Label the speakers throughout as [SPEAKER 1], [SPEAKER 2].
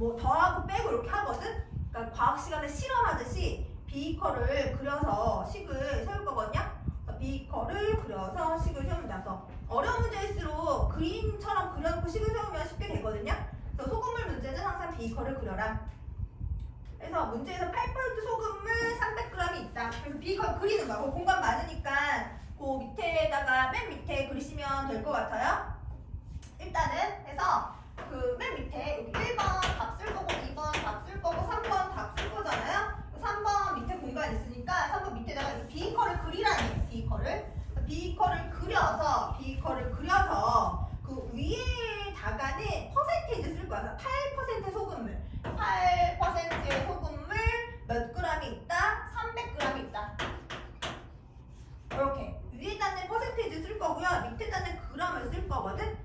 [SPEAKER 1] 뭐 더하고 빼고 이렇게 하거든. 그러니까 과학 시간에 실험하듯이 비커를 그려서 식을 세울 거거든요. 비커를 그려서 식을 세운다. 그래서 어려운 문제일수록 그림처럼 그려놓고 식을 세우면 쉽게 되거든요. 그래서 소금물 문제는 항상 비커를 그려라. 그래서 문제에서 8% 소금물 300g이 있다. 그래서 비커 그리는 거야. 공간 많으니까 그 밑에다가 맨 밑에 그리시면 될 것 같아요. 일단은 해서 그 맨 밑에 여기 1번 답 쓸 거고 2번 답 쓸 거고 3번 답 쓸 거잖아요. 3번 밑에 공간 있으니까 3번 밑에다가 이 비커를 그리라니. 비커를 그려서 그 위에다가는 퍼센테이지 쓸 거야. 8% 소금물. 8%의 소금물 몇 g이 있다? 300g이 있다. 이렇게 위에다는 퍼센테이지 쓸 거고요. 밑에다는 g을 쓸 거거든.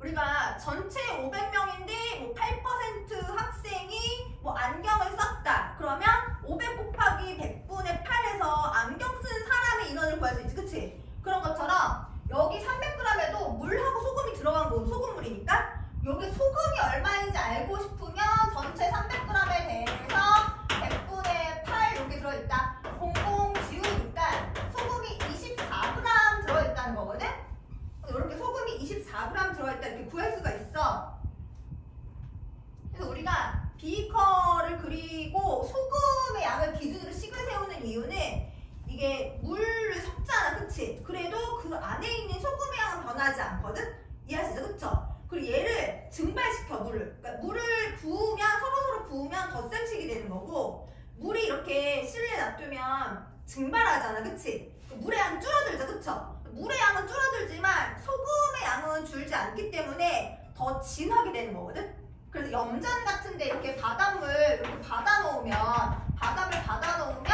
[SPEAKER 1] 우리가 전체 500명인데 뭐 8% 학생이 뭐 안경을 썼다. 그러면 500 곱하기 100분의 8에서 안경 쓴 사람의 인원을 구할 수 있지. 그치? 그런 것처럼 여기 300g에도 물하고 소금이 들어간 거 소금물이니까 여기 소금이 얼마인지 알고 싶으면 전체 300g에 대해서 100분의 8 여기 들어있다. 00 지우니까 소금이 24g 들어있다는 거거든? 이렇게 소금이 24g 들어있다 이렇게 구할 수가 있어. 그래서 우리가 비커를 그리고 소금의 양을 기준으로 식을 세우는 이유는 이게 물을 섞잖아. 그치? 그래도 그 안에 있는 소금의 양은 변하지 않거든? 이해하시죠? 그쵸? 그리고 얘를 증발시켜 물을. 그러니까 물을 부으면 서로 부으면 덧셈식이 되는 거고 물이 이렇게 실내 놔두면 증발하잖아. 그치? 물의 양은 줄어들죠. 그쵸? 물의 양은 줄어들지만 소금의 양은 줄지 않기 때문에 더 진하게 되는 거거든? 그래서 염전 같은데 이렇게 바닷물 이렇게 바닷물 받아놓으면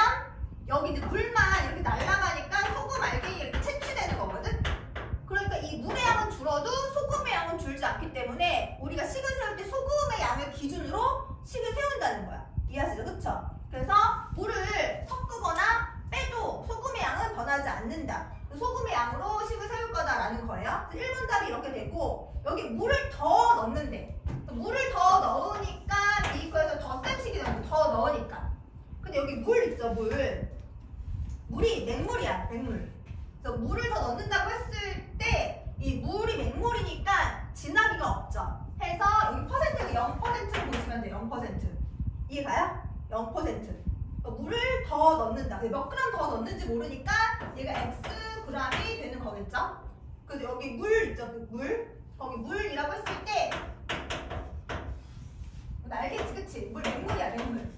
[SPEAKER 1] 여기 이제 물만 이렇게 날아가니까 소금 알갱이 이렇게 채취되는 거거든? 그러니까 이 물의 양은 줄어도 소금의 양은 줄지 않기 때문에 우리가 식을 세울 때 소금의 양을 기준으로 식을 세운다는 거야. 이해하시죠? 그쵸? 그래서 물을 섞거나 빼도 소금의 양은 변하지 않는다. 소금의 양으로 식을 세울 거다라는 거예요. 1번 답이 이렇게 되고 여기 물을 더 넣는데 물을 더 넣으니까 비커에서 덧셈식이 되는 더 넣으니까. 근데 여기 물 있죠? 물이 맹물이야. 맹물. 그래서 물을 더 넣는다고 했을 때 이 물이 맹물이니까 진하기가 없죠. 해서 여기 퍼센트가 0%로 보시면 돼요. 0%. 이해가요? 0%. 물을 더 넣는다. 몇 그램 더 넣는지 모르니까 얘가 X g이 되는 거겠죠? 그래서 여기 물 있죠? 그 물. 거기 물이라고 했을 때 알겠지? 그치? 물 맹물이야. 맹물.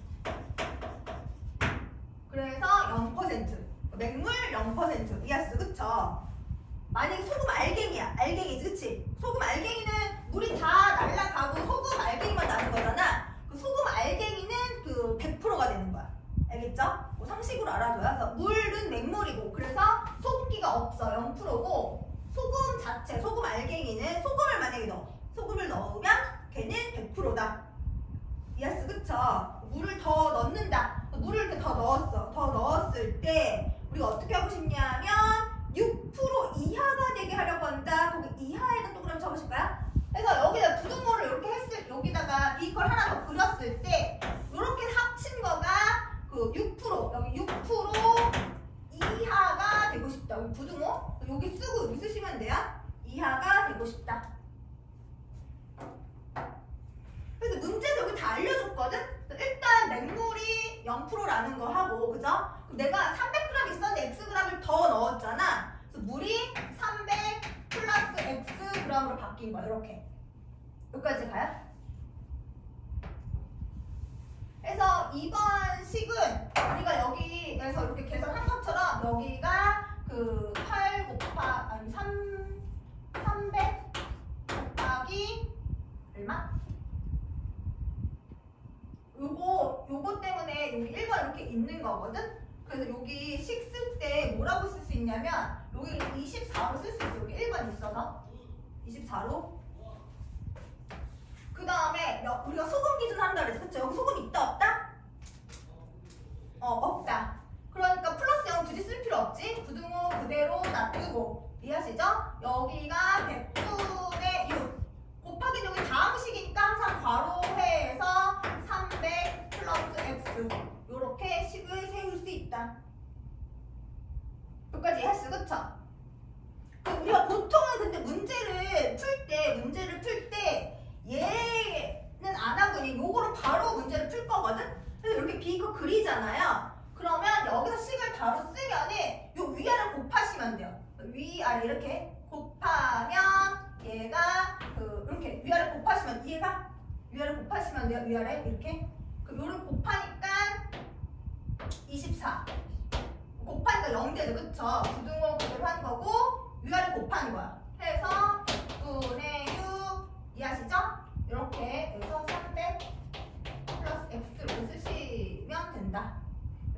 [SPEAKER 1] 그래서 0%. 맹물 0%. 이해하시죠? 그쵸? 만약에 소금 알갱이야. 알갱이지. 그치? 소금 알갱이는 물이 다 날아가고 소금 알갱이만 나는 거잖아. 그 소금 알갱이는 그 100%가 되는 거야. 알겠죠? 뭐 상식으로 알아둬야. 그래서 물은 맹물이고 그래서 소금기가 없어. 0%고 소금 자체, 소금 알갱이는 소금을 만약에 소금을 넣으면 걔는 100%다. 이해했어? 그쵸? 물을 더 넣는다. 물을 이렇게 더 넣었어. 더 넣었을 때 우리가 어떻게 하고 싶냐면 6% 이하가 되게 하려고 한다. 거기 이하에다 동그라미 쳐보실까요? 그래서 여기다 부등호를 이렇게 여기다가 비커를 하나 더 그렸을 때 이렇게 합친 거가 그 6% 여기 6% 이하가 되고 싶다. 여기 부등호 여기 쓰고 여기 쓰시면 돼요. 이하가 되고 싶다. 그래서 문제에서 여기 다 알려줬거든? 일단 맹물이 0%라는 거 하고, 그죠? 내가 300g 있었는데 xg을 더 넣었잖아. 그래서 물이 300 플러스 xg으로 바뀐 거야. 이렇게. 여기까지 가요? 그래서 이번 식은 우리가 여기에서 이렇게 계산한 것처럼 여기가 그 300 곱하기 얼마? 요거 때문에 여기 1번 이렇게 있는 거거든? 그래서 여기 식 쓸 때 뭐라고 쓸 수 있냐면 여기 24로 쓸 수 있어. 여기 1번 있어서 24로. 그 다음에 우리가 소금 기준 한다 그랬지. 그쵸? 여기 소금 있다 없다? 없다. 그러니까 플러스 0 굳이 쓸 필요 없지. 부등호 그대로 놔두고. 이해하시죠? 여기가 100분의 6. x 요렇게 식을 세울 수 있다. 여기까지 이해했어, 그쵸? 우리가 보통은 근데 문제를 풀 때 얘는 안 하고 그냥 요거를 바로 문제를 풀 거거든? 그래서 이렇게 비거 그리잖아요. 그러면 여기서 식을 바로 쓰면은 요 위아래 곱하시면 돼요. 위아래 이렇게 곱하면 얘가 이렇게 위아래 곱하시면 얘가 위아래 곱하시면 돼요. 위아래 이렇게 요를 곱하니까 24 곱하니까 0 되죠. 그쵸? 부등호 그대로 한 거고 위아래 곱하는 거야. 해서 6분의 6 이해하시죠? 이렇게 여기서 300 플러스 x로 쓰시면 된다.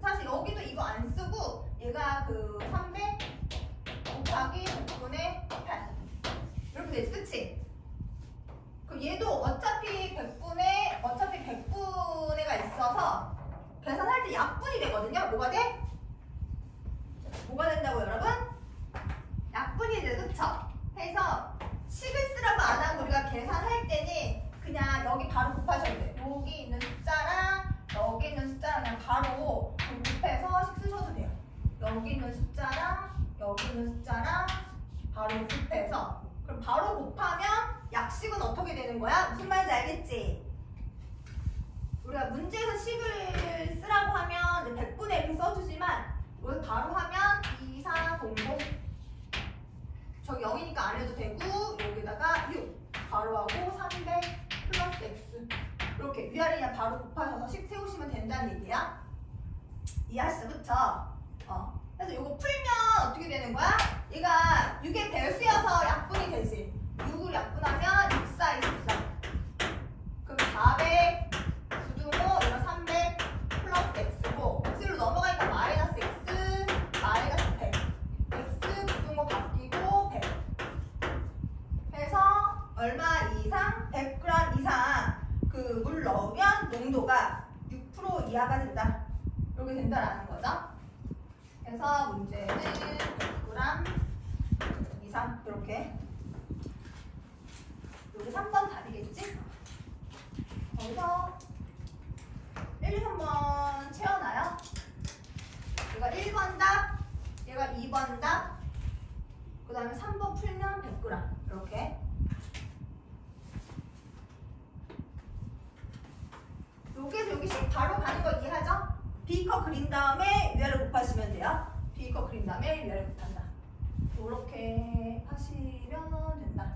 [SPEAKER 1] 사실 여기도 이거 안 쓰고 얘가 300 곱하기 6분의 8 이렇게 되지, 그치? 그럼 얘도 어차피 100분의가 있어서 계산할 때 약분이 되거든요. 뭐가 돼? 뭐가 된다고 여러분? 약분이 돼, 그쵸? 해서 식을 쓰라고 안 하고 우리가 계산할 때는 그냥 여기 바로 곱하셔도 돼요. 여기 있는 숫자랑 여기 있는 숫자랑 그냥 바로 곱해서 식 쓰셔도 돼요. 여기 있는 숫자랑 여기 있는 숫자랑 바로 곱해서 그럼 바로 곱하면 약식은 어떻게 되는 거야? 무슨 말인지 알겠지? 우리가 문제에서 식을 쓰라고 하면 100분의 1을 써주지만 이걸 바로 하면 2400 저기 0이니까 안 해도 되고 여기다가 6 바로 하고 300 플러스 x 이렇게 위아래 그냥 바로 곱하셔서 식 세우시면 된다는 얘기야. 이해하시죠? 그쵸? 그래서 이거 풀면 어떻게 되는 거야? 얘가 6의 배수여서 약분이 되지. 6을 약분하면 6, 4, 24 그럼 400 부등호 이거 300 플러스 x고 x로 넘어가니까 마이너스 x 마이너스 100 x 부등호 바뀌고 100 해서 얼마 이상? 100g 이상 물 넣으면 농도가 6% 이하가 된다. 이렇게 된다라는 거죠. 그래서 문제는 100g 이상 이렇게 여기 3번 답이겠지? 거기서 1, 2, 3번 채워놔요. 얘가 1번 답, 얘가 2번 답, 그 다음에 3번 풀면 100g 이렇게. 여기에서 여기 식 바로 가는 거 이해하죠? B컵 그린 다음에 위아래 곱하시면 돼요. B컵 그린 다음에 위아래 곱한다. 이렇게 하시면 된다.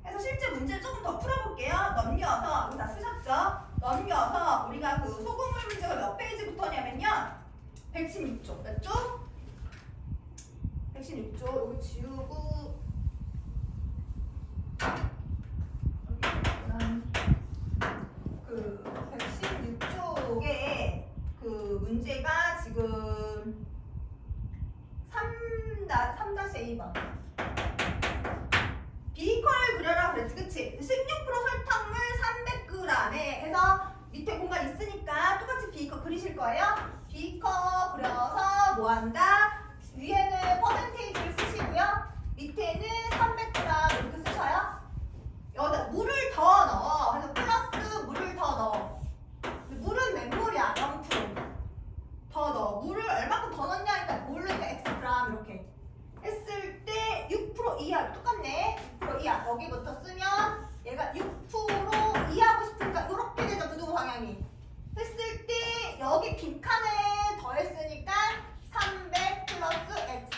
[SPEAKER 1] 그래서 실제 문제를 조금 더 풀어볼게요. 넘겨서 이거 다 쓰셨죠? 넘겨서 우리가 소금물 문제가 몇 페이지부터냐면요. 116쪽. 몇 쪽? 116쪽. 여기 지우고 그 116쪽에 문제가 지금 3-A번 비커를 그려라 그랬지, 그치? 16% 설탕물 300g에 해서 밑에 공간 있으니까 똑같이 비커 그리실 거예요. 비커 그려서 뭐한다? 위에는 퍼센테이지를 쓰시고요. 밑에는 300g 이렇게 쓰셔요. 여기다 물을 더 넣어. 그래서 플러스 물을 더 넣어. 물은 맹물이야. 0%. 더 넣어. 물을 얼마큼 더 넣냐니까 모르니까 xg 이렇게 했을 때 6% 이하 똑같네. 6% 이하 여기부터 쓰면 얘가 6% 이하고 싶으니까 이렇게 되죠. 부등호 방향이 했을 때 여기 빈칸에 더했으니까 300 플러스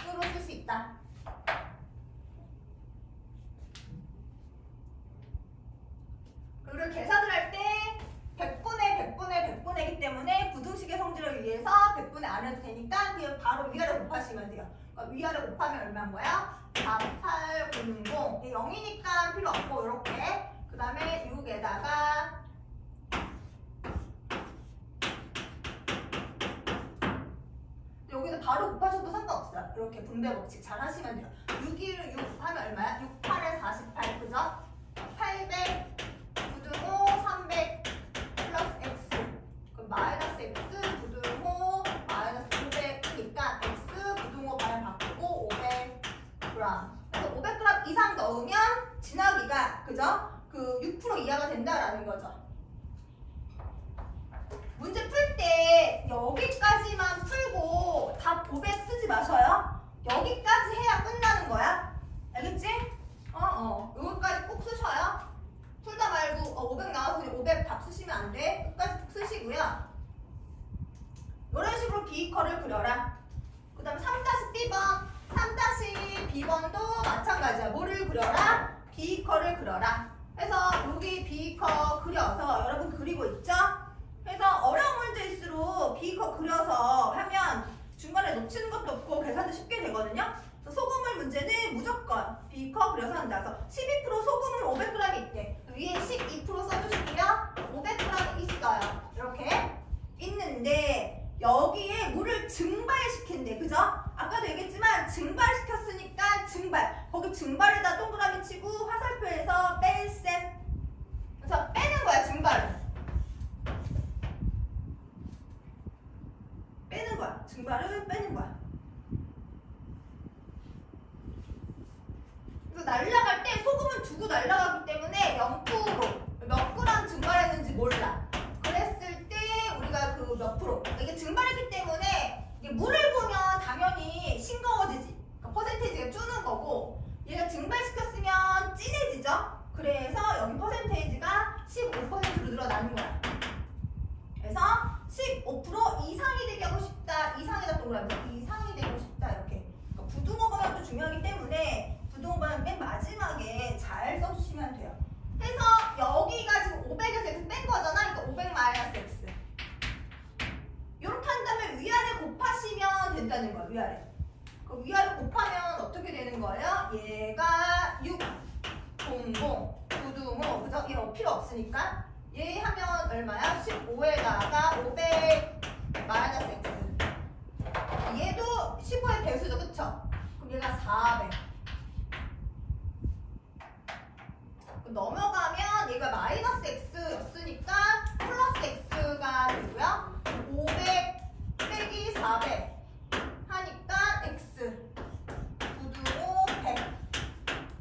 [SPEAKER 1] x로 쓸 수 있다. 그리고 계산을 할 때 100분의 때문에 부등식의 성질을 위해서 100분의 안 해도 되니까 그냥 바로 위아래 곱하시면 돼요. 그러니까 위아래 곱하면 얼마인 거야? 4890 0이니까 필요 없고 이렇게 그 다음에 6에다가 여기서 바로 곱하셔도 상관없어요. 이렇게 분배 법칙 잘 하시면 돼요. 6을 6 하면 얼마야? 6, 8에 48 그죠? 800 부등호 300 플러스 x 그럼 마이너스 x 부등호 마이너스 500이니까 x 부등호 방향 바꾸고 500g 그래서 500g 이상 넣으면 진하기가 그죠? 6% 이하가 된다라는 거죠. 문제 풀 B커를 그려라. 그 다음에 3-B번 3-B번도 마찬가지야. 뭐를 그려라? B커를 그려라. 그래서 여기 B커 그려서 여러분 그리고 있죠? 그래서 어려운 문제일수록 B커 그려서 하면 중간에 놓치는 것도 없고 계산도 쉽게 되거든요. 그래서 소금물 문제는 무조건 B커 그려서 한다. 그래서 12% 소금물 500g 있대. 위에 12% 써주시고요. 500g 있어요. 이렇게 있는데 여기에 물을 증발시킨대. 그죠? 아까도 얘기했지만 증발시켰으니까 증발. 거기 증발에다 동그라미 치고 화살표에서 뺄셈. 그래서 빼는 거야, 증발은. 빼는 거야. 증발은 빼는 거야. 그래서 날라갈 때 소금은 두고 날라가기 때문에 0%. 몇 그램 증발했는지 몰라. 그랬을 때 우리가 그 몇 프로. 이게 증발했기 때문에 이게 물을 보면 당연히 싱거워지지. 그러니까 퍼센테이지가 주는 거고 얘가 증발시켰으면 진해지죠. 그래서 여기 퍼센테이지가 15%로 늘어나는 거야. 그래서 15% 이상이 되게 하고 싶다. 이상에다 동그라미. 이상이 되고 싶다. 이렇게. 그러니까 부등호 방향도 중요하기 때문에 부등호 방향 맨 마지막에 잘 써주시면 돼요. 그래서 여기가 지금 500에서 x 뺀 거잖아. 그러니까 500 마이너스 x. 이렇게 한 다음에 위아래 곱하시면 된다는 거야. 위아래. 그 위아래 곱하면 어떻게 되는 거예요? 얘가 6, 00, 부등호. 그죠? 얘 필요 없으니까. 얘 하면 얼마야? 15에다가 500 마이너스 x. 얘도 15의 배수죠. 그쵸? 그럼 얘가 400. 넘어가면 얘가 마이너스 x였으니까 플러스 x가 되고요. 500 빼기 400 하니까 x 부등호 100.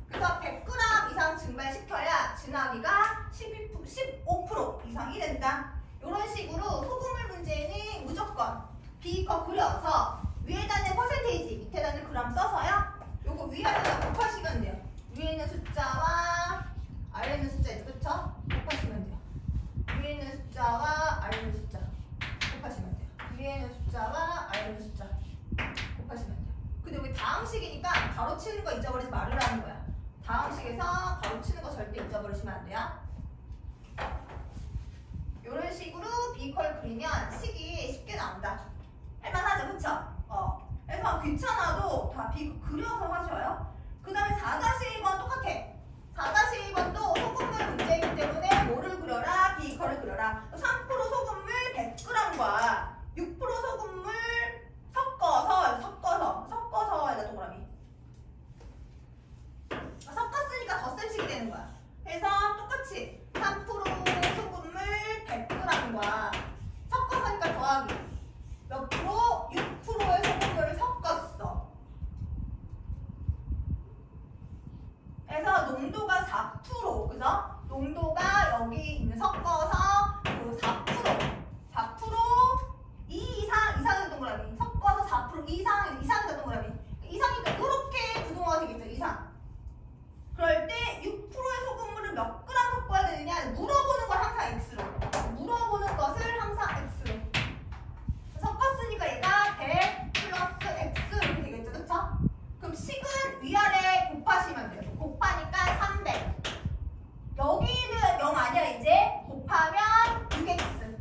[SPEAKER 1] 그래서 100g 이상 증발시켜야 진하기가 15% 이상이 된다. 이런 식으로 소금물 문제는 무조건 B컵 그려서 위에다는 퍼센테이지, 밑에다는 그램 써서요. 요거 위아래다 곱하시면 돼요. 위에 있는 숫자와 아래에 있는 숫자 있죠, 그쵸? 곱하시면 돼요. 위에 있는 숫자와 아래에 있는 숫자 곱하시면 돼요. 위에 있는 숫자와 아래에 있는 숫자 곱하시면 돼요. 근데 우리 다항식이니까 가로치는 거 잊어버리지 말으라는 거야. 다항식에서 가로치는 거 절대 잊어버리시면 안 돼요. 이런 식으로 B컬 그리면 식이 쉽게 나온다. 할만하죠, 그쵸? 그래서 귀찮아도 다 B 그려서 하셔요. 그 다음에 4-1번 똑같아. 4-1번도 소금물 문제이기 때문에 뭐를 그려라? B컬을 그려라. 3% 소금물 100g과 6% 소금물 섞어서 해다 동그라미. 섞었으니까 덧셈식이 되는 거야. 그래서 똑같이 3% 소금물 100g과 섞어서니까 더하기 몇 프로? 6%의 소금물을 섞었어. 그래서 농도가 4%, 그죠? 농도가 여기 있는 섞어서 그 4% 이상의 동그라미. 섞어서 4% 이상의 동그라미. 이상이니까 이렇게 부등호가 되겠죠, 이상. 그럴 때 6%의 소금물을 몇 그램 섞어야 되느냐? 물어보는 걸 항상 x로. 물어보는 것을 항상 x로. 섞었으니까 얘가 100 플러스 x 이렇게 되겠죠, 그쵸? 그럼 식은 위아래 곱하시면 돼요. 곱하니까 300. 여기는 0 아니야, 이제. 곱하면 6x.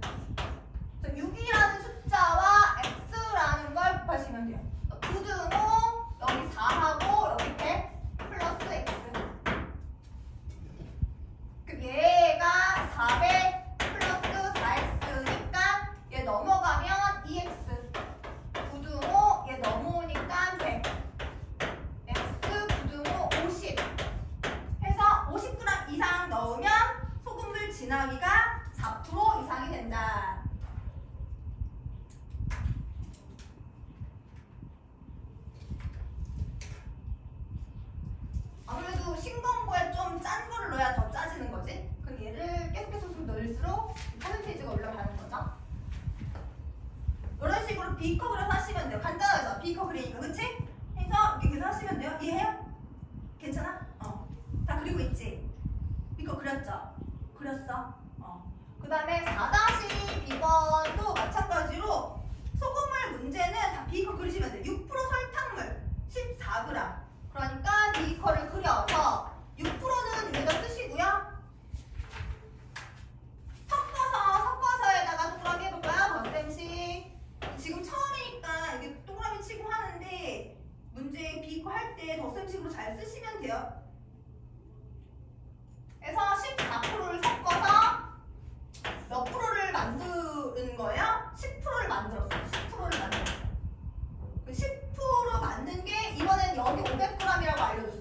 [SPEAKER 1] 6이라는 숫자와 x라는 걸 곱하시면 돼요. 부등호 여기 4하고 여기 100 플러스 x. 그럼 얘가 400 플러스 4x니까 얘 넘어가면 2x. 부등호 얘 넘어오니까 100. x 부등호 50. 해서 50g 이상 넣으면 소금물 진하기가 4% 이상이 된다. 아무래도 신공부에 좀 짠 거를 넣어야 더 짜지는 거지. 그럼 얘를 계속해서 좀 넣을수록 퍼센테이지가 올라가는 거죠. 이런 식으로 B컵 그려서 하시면 돼요. 간단하죠? B컵 그리니까, 그치? 해서 이렇게 그려서 하시면 돼요. 이해해요? 괜찮아? 다 그리고 있지? B컵 그렸죠? 그렸어? 그 다음에 4-B번도 마찬가지로 소금물 문제는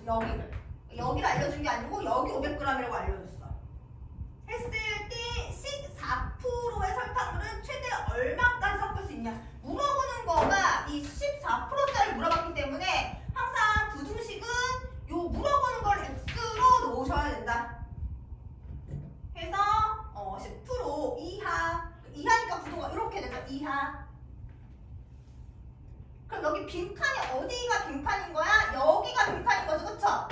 [SPEAKER 1] 여기를 알려준 게 아니고 여기 500g이라고 알려줬어. 했을 때 14%의 설탕물은 최대 얼마까지 섞을 수 있냐 물어보는 거가 이 14%짜리 물어봤기 때문에 항상 부등식은 요 물어보는 걸 x로 놓으셔야 된다. 해서 10% 이하니까 부등호가 이렇게 되죠. 이하. 그럼 여기 빈칸이 어디가 빈칸인 거야? 여기가 빈칸인 거죠. 그쵸?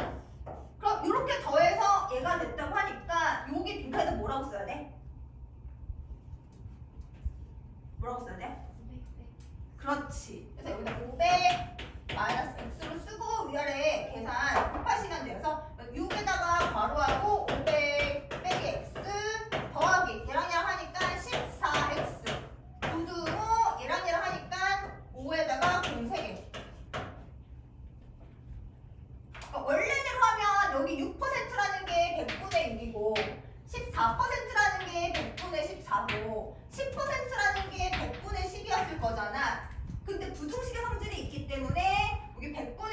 [SPEAKER 1] 그럼 이렇게 더해서 얘가 됐다고 하니까 여기 빈칸에서 뭐라고 써야 돼? 뭐라고 써야 돼? 그렇지. 그래서 여기다 500 마이너스 x로 쓰고 위아래 계산 곱하시면 돼요. 그래서 6에다가 괄호하고 500 빼기 x 더하기 얘랑 하니까 14x 부등호 얘랑 하니까 5에다가 0 3개. 원래대로 하면 여기 6%라는 게 100분의 6이고 14%라는 게 100분의 14고 10%라는 게 100분의 10이었을 거잖아. 근데 부등식의 성질이 있기 때문에 여기 100분의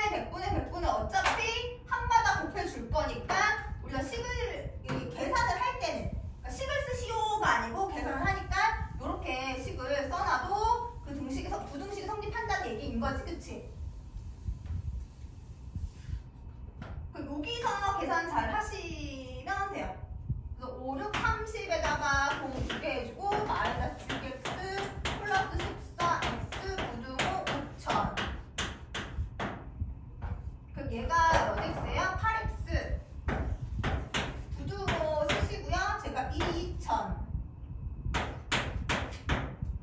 [SPEAKER 1] 어차피 한마다 곱해줄 거니까 우리가 식을 계산을 할 때는 그러니까 식을 쓰시오가 아니고 계산을 하니까 이렇게 식을 써놔도 그 등식에서 부등식이 성립한다는 얘기인 거지. 그치? 여기서 계산 잘 하시면 돼요. 그래서 5, 6, 30에다가 0 2개 해주고 마이너스 6x 플러스 14x 부등호 5000. 그럼 얘가 몇 x예요? 8x. 부등호 쓰시고요. 제가 2000.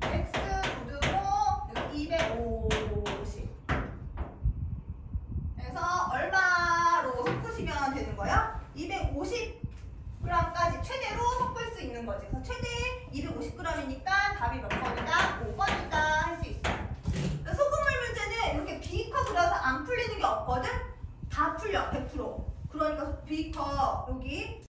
[SPEAKER 1] x 부등호 250. 그래서 얼마로 섞으시면 되는 거예요? 250g까지 최대로 섞을 수 있는 거지. 그래서 최대 250g이니까 답이 몇 번이다? 5번이다 할 수 있어. 그러니까 소금물 문제는 이렇게 비커 그려서 안 풀리는 게 없거든? 다 풀려 100%. 그러니까 비커 여기